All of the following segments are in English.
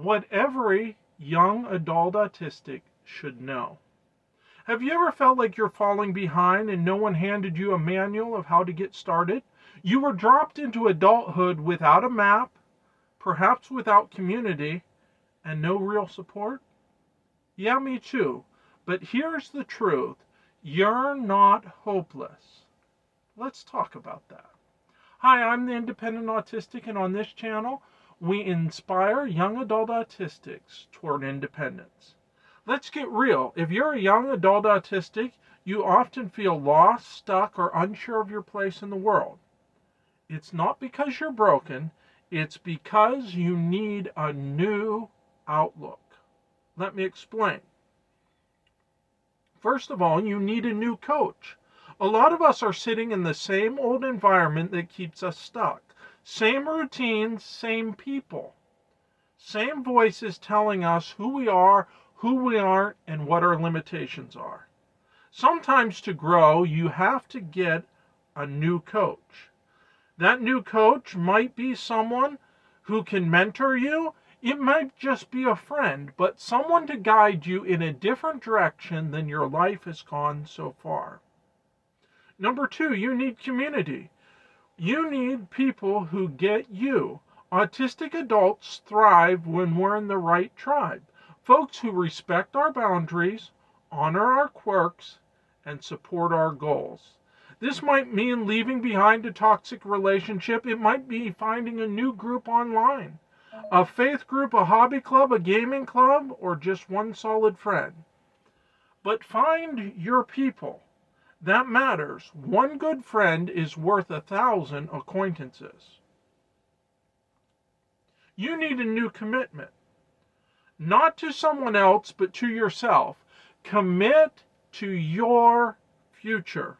what every young adult autistic should know. Have you ever felt like you're falling behind and no one handed you a manual of how to get started? You were dropped into adulthood without a map, perhaps without community, and no real support? Yeah, me too. But here's the truth. You're not hopeless. Let's talk about that. Hi, I'm the Independent Autistic, and on this channel, we inspire young adult autistics toward independence. Let's get real. If you're a young adult autistic, you often feel lost, stuck, or unsure of your place in the world. It's not because you're broken, it's because you need a new outlook. Let me explain. First of all, you need a new coach. A lot of us are sitting in the same old environment that keeps us stuck. Same routines, same people. Same voices telling us who we are, who we aren't, and what our limitations are. Sometimes to grow, you have to get a new coach. That new coach might be someone who can mentor you. It might just be a friend, but someone to guide you in a different direction than your life has gone so far. Number 2, you need community. You need people who get you. Autistic adults thrive when we're in the right tribe. Folks who respect our boundaries, honor our quirks, and support our goals. This might mean leaving behind a toxic relationship. It might be finding a new group online. A faith group, a hobby club, a gaming club, or just one solid friend. But find your people. That matters. One good friend is worth 1,000 acquaintances. You need a new commitment. Not to someone else, but to yourself. Commit to your future.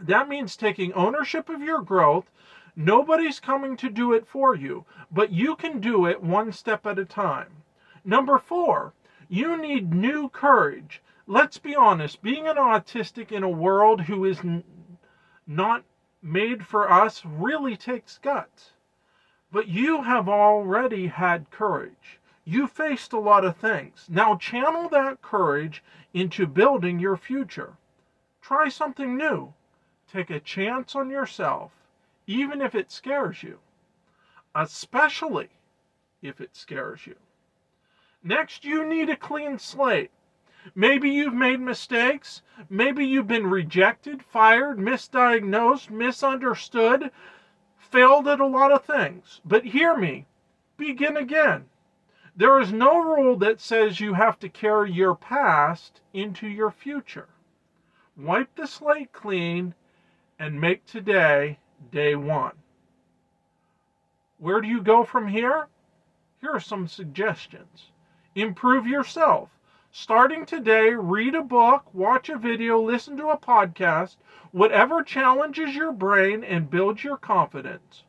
That means taking ownership of your growth. Nobody's coming to do it for you, but you can do it one step at a time. Number 4, you need new courage. Let's be honest, being an autistic in a world who is not made for us really takes guts. But you have already had courage. You faced a lot of things. Now channel that courage into building your future. Try something new. Take a chance on yourself, even if it scares you, especially if it scares you. Next, you need a clean slate. Maybe you've made mistakes. Maybe you've been rejected, fired, misdiagnosed, misunderstood, failed at a lot of things. But hear me, begin again. There is no rule that says you have to carry your past into your future. Wipe the slate clean and make today day one. Where do you go from here? Here are some suggestions. Improve yourself. Starting today, read a book, watch a video, listen to a podcast, whatever challenges your brain and builds your confidence.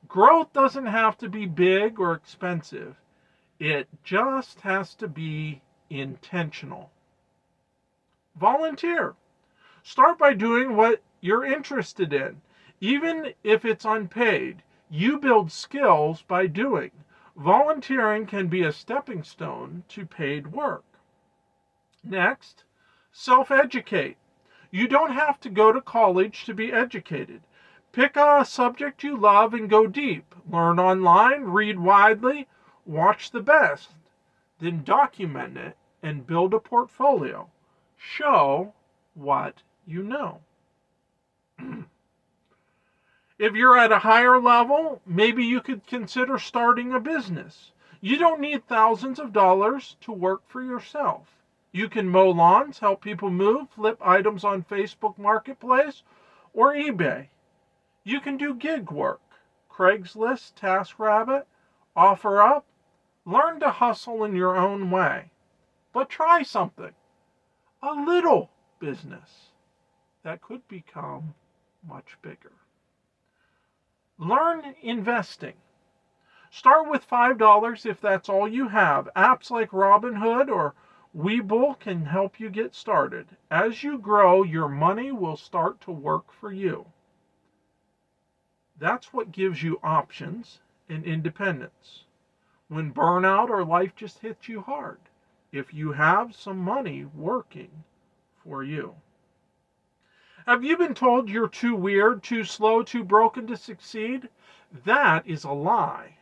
Growth doesn't have to be big or expensive. It just has to be intentional. Volunteer. Start by doing what you're interested in. Even if it's unpaid, you build skills by doing. Volunteering can be a stepping stone to paid work. Next, self-educate. You don't have to go to college to be educated. Pick a subject you love and go deep. Learn online, read widely, watch the best. Then document it and build a portfolio. Show what you know. If you're at a higher level, maybe you could consider starting a business. You don't need thousands of dollars to work for yourself. You can mow lawns, help people move, flip items on Facebook Marketplace or eBay. You can do gig work, Craigslist, TaskRabbit, OfferUp. Learn to hustle in your own way. But try something. A little business that could become much bigger. Learn investing. Start with $5 if that's all you have. Apps like Robinhood or Webull can help you get started. As you grow, your money will start to work for you. That's what gives you options and independence. when burnout or life just hits you hard, if you have some money working for you. Have you been told you're too weird, too slow, too broken to succeed? That is a lie.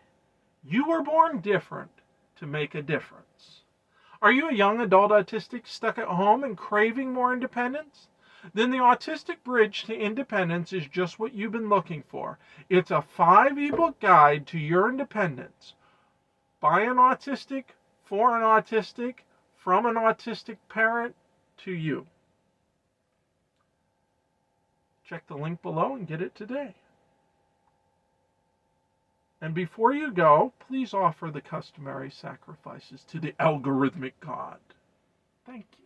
You were born different to make a difference. Are you a young adult autistic stuck at home and craving more independence? Then the Autistic Bridge to Independence is just what you've been looking for. It's a 5 ebook guide to your independence. By an autistic, for an autistic, from an autistic parent to you. Check the link below and get it today. And before you go, please offer the customary sacrifices to the algorithmic God. Thank you.